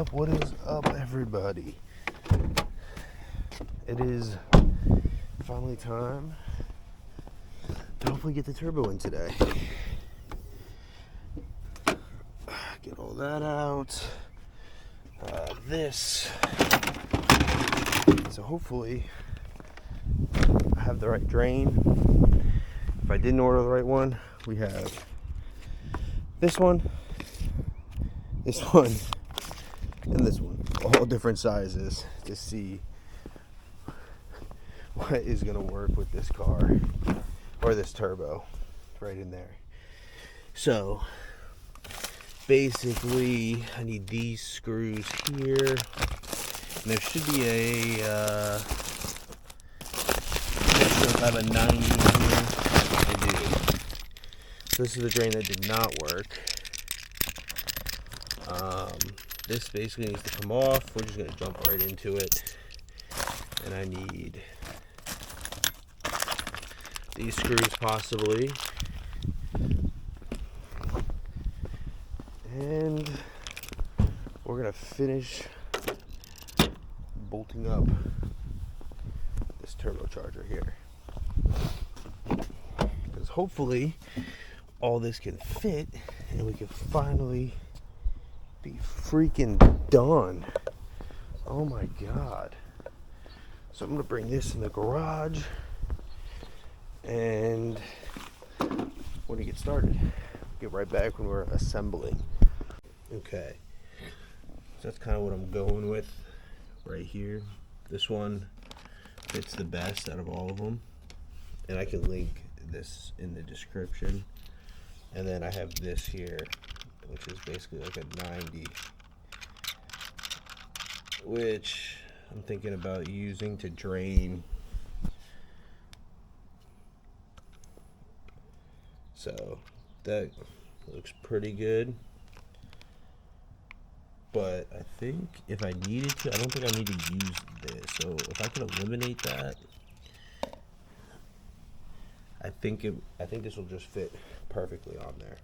up? What is up, everybody? It is finally time to hopefully get the turbo in today. Get all that out. This. So hopefully I have the right drain. If I didn't order the right one, we have this one, and this one, all different sizes, to see what is going to work with this car, or this turbo, right in there. So basically I need these screws here, and there should be a I'm not sure if I have a 90 here. I do. This is the drain that did not work. This basically needs to come off. We're just going to jump right into it. And I need these screws possibly. And we're going to finish bolting up this turbocharger here. Because hopefully all this can fit and we can finally be freaking done. Oh my god. So I'm gonna bring this in the garage and when we get started, get right back when we're assembling. Okay, so that's kind of what I'm going with right here. This one fits the best out of all of them, and I can link this in the description. And then I have this here, which is basically like a 90, which I'm thinking about using to drain. So that looks pretty good. But I think if I needed to, I don't think I need to use this. So if I can eliminate that, I think this will just fit perfectly on there.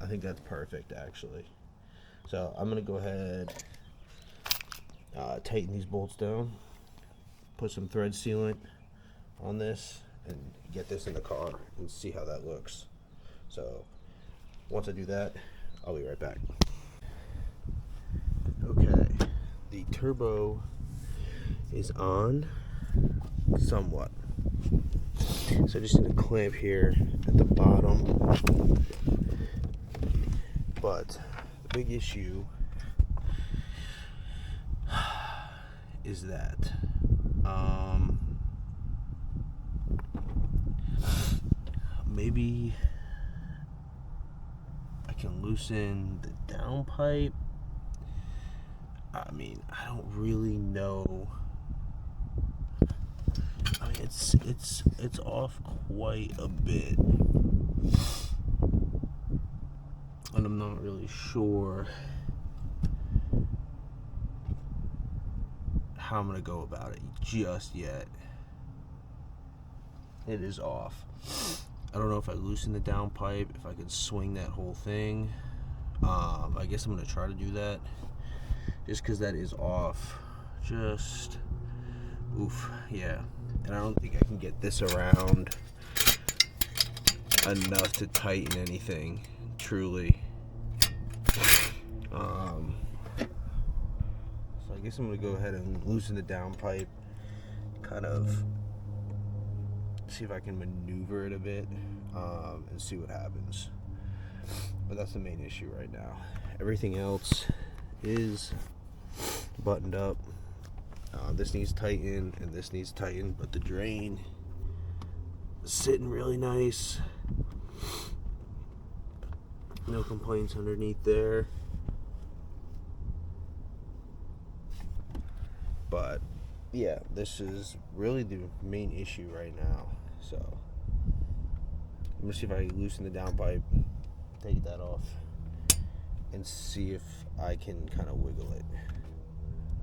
I think that's perfect, actually. So I'm gonna go ahead, tighten these bolts down, put some thread sealant on this, and get this in the car and see how that looks. So once I do that, I'll be right back. Okay, the turbo is on somewhat. So I just need a clamp here at the bottom. But the big issue is that maybe I can loosen the downpipe. I mean, I don't really know. I mean, it's off quite a bit, and I'm not really sure how I'm gonna go about it just yet. It is off. I don't know if I loosen the downpipe, if I could swing that whole thing. I guess I'm gonna try to do that, just because that is off. Just oof, yeah. And I don't think I can get this around enough to tighten anything, truly. So I guess I'm gonna go ahead and loosen the downpipe, kind of see if I can maneuver it a bit, and see what happens. But that's the main issue right now. Everything else is buttoned up. This needs tightened and this needs tightened, but the drain is sitting really nice. No complaints underneath there. But yeah, this is really the main issue right now. So I'm gonna see if I can loosen the downpipe, take that off, and see if I can kind of wiggle it.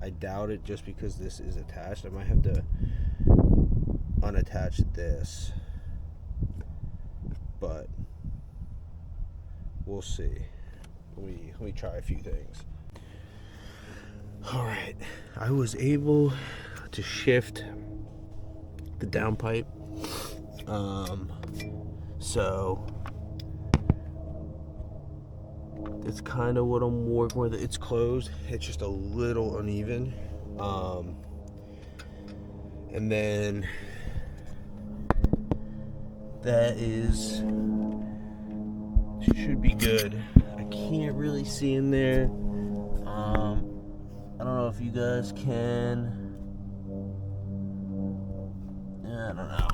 I doubt it, just because this is attached. I might have to unattach this, but we'll see. let me try a few things. All right, I was able to shift the downpipe. So it's kind of what I'm working with. It's closed. It's just a little uneven. And then that should be good. I can't really see in there. I don't know if you guys can. I don't know.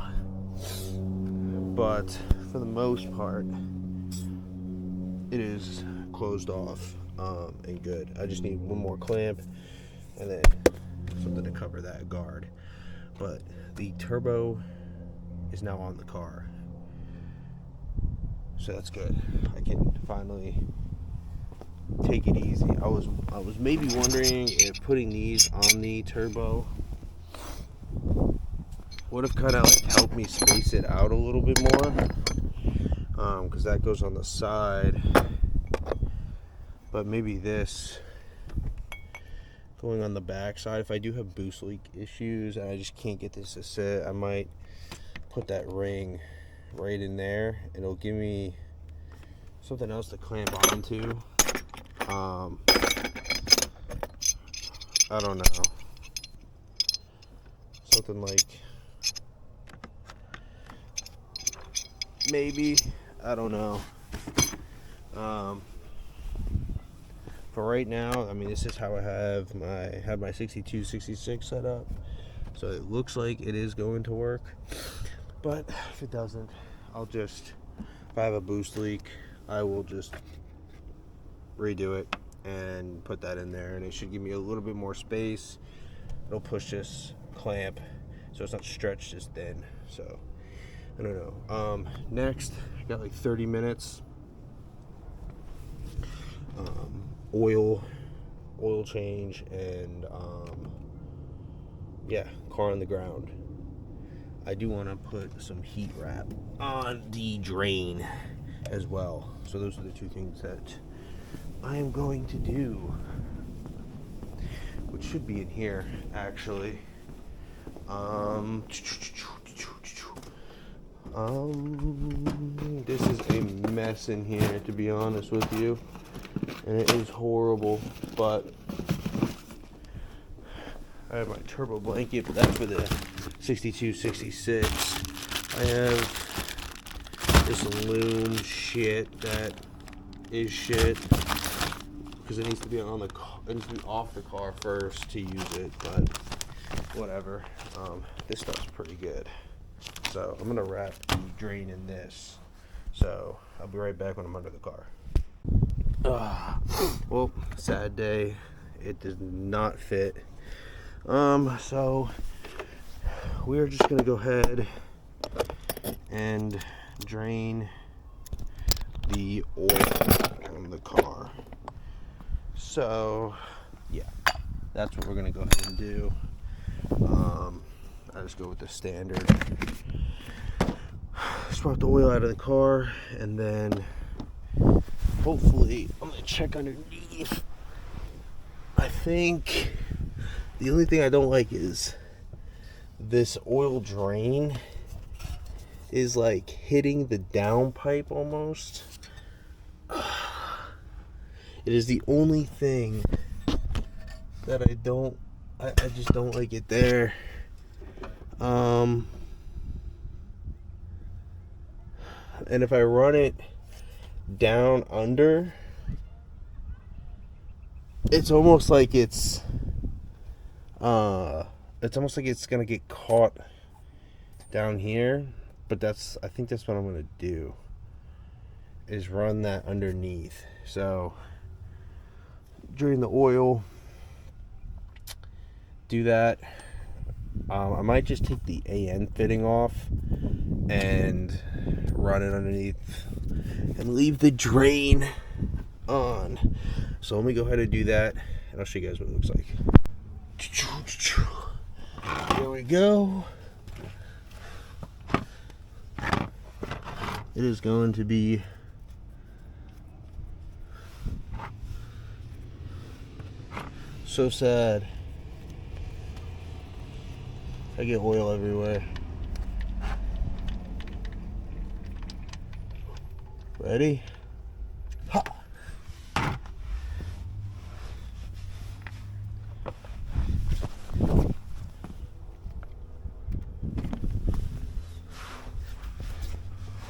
But for the most part, it is closed off and good. I just need one more clamp and then something to cover that guard. But the turbo is now on the car, so that's good. I can finally take it easy. I was maybe wondering if putting these on the turbo would have kind of like helped me space it out a little bit more, because that goes on the side. But maybe this going on the back side, if I do have boost leak issues and I just can't get this to sit, I might put that ring right in there and it'll give me something else to clamp onto. I don't know, something like, maybe, I don't know. For right now, I mean, this is how I have my 62, 66 set up. So it looks like it is going to work. But if it doesn't, if I have a boost leak, I will just redo it and put that in there, and it should give me a little bit more space. It'll push this clamp so it's not stretched as thin. So I don't know. Next, I got like 30 minutes. Oil change, and yeah, car on the ground. I do want to put some heat wrap on the drain as well. So those are the two things that I am going to do, which should be in here actually. This is a mess in here, to be honest with you, and it is horrible. But I have my turbo blanket, but that's for the 62, 66. I have this loom shit that is shit because it needs to be on the car. It needs to be off the car first to use it, but whatever. This stuff's pretty good. So I'm gonna wrap the drain in this. So I'll be right back when I'm under the car. Well, sad day. It does not fit. So we're just gonna go ahead and drain the oil from the car. So yeah, that's what we're gonna go ahead and do. I just go with the standard. Swap the oil out of the car, and then hopefully I'm gonna check underneath. I think the only thing I don't like is this oil drain is like hitting the downpipe almost. It is the only thing that I just don't like it there. And if I run it down under, it's almost like it's almost like it's gonna get caught down here. But I think that's what I'm gonna do, is run that underneath. So drain the oil, do that. I might just take the AN fitting off and run it underneath and leave the drain on. So let me go ahead and do that, and I'll show you guys what it looks like. There we go. It is going to be So sad. I get oil everywhere. Ready? Ha!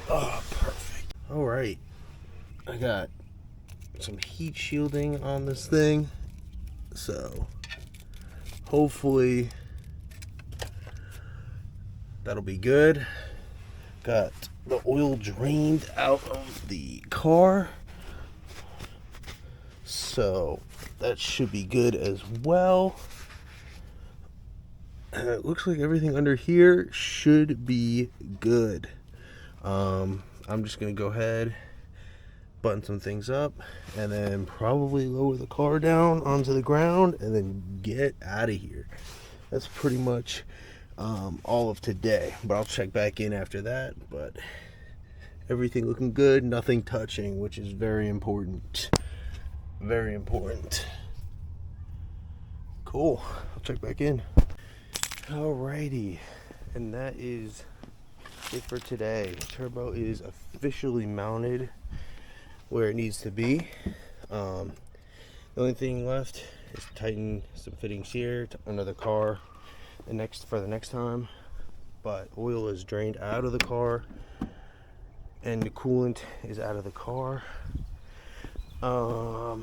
Oh, perfect. All right. I got some heat shielding on this thing. So hopefully that'll be good. Got the oil drained out of the car. So that should be good as well. And it looks like everything under here should be good. I'm just gonna go ahead, button some things up, and then probably lower the car down onto the ground and then get out of here. That's pretty much all of today, but I'll check back in after that. But everything looking good, nothing touching, which is very important. Very important. Cool. I'll check back in. Alrighty, and that is it for today. Turbo is officially mounted where it needs to be. The only thing left is to tighten some fittings here under the car for the next time. But oil is drained out of the car and the coolant is out of the car. I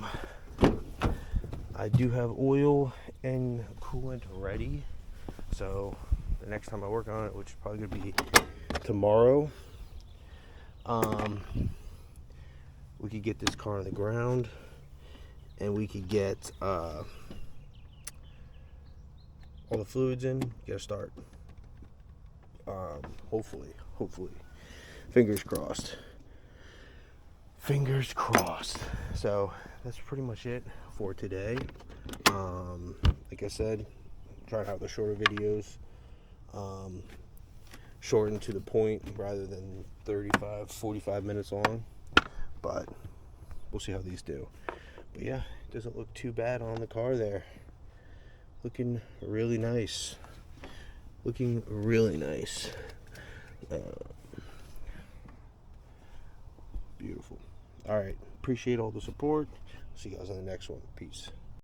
do have oil and coolant ready, so the next time I work on it, which is probably gonna be tomorrow, we could get this car on the ground and we could get all the fluids in, get a start. Hopefully, fingers crossed. Fingers crossed. So that's pretty much it for today. Like I said, try to have the shorter videos, shortened to the point rather than 35-45 minutes long, but we'll see how these do. But yeah, it doesn't look too bad on the car there. Looking really nice. Looking really nice. Beautiful. All right, appreciate all the support. See you guys on the next one. Peace.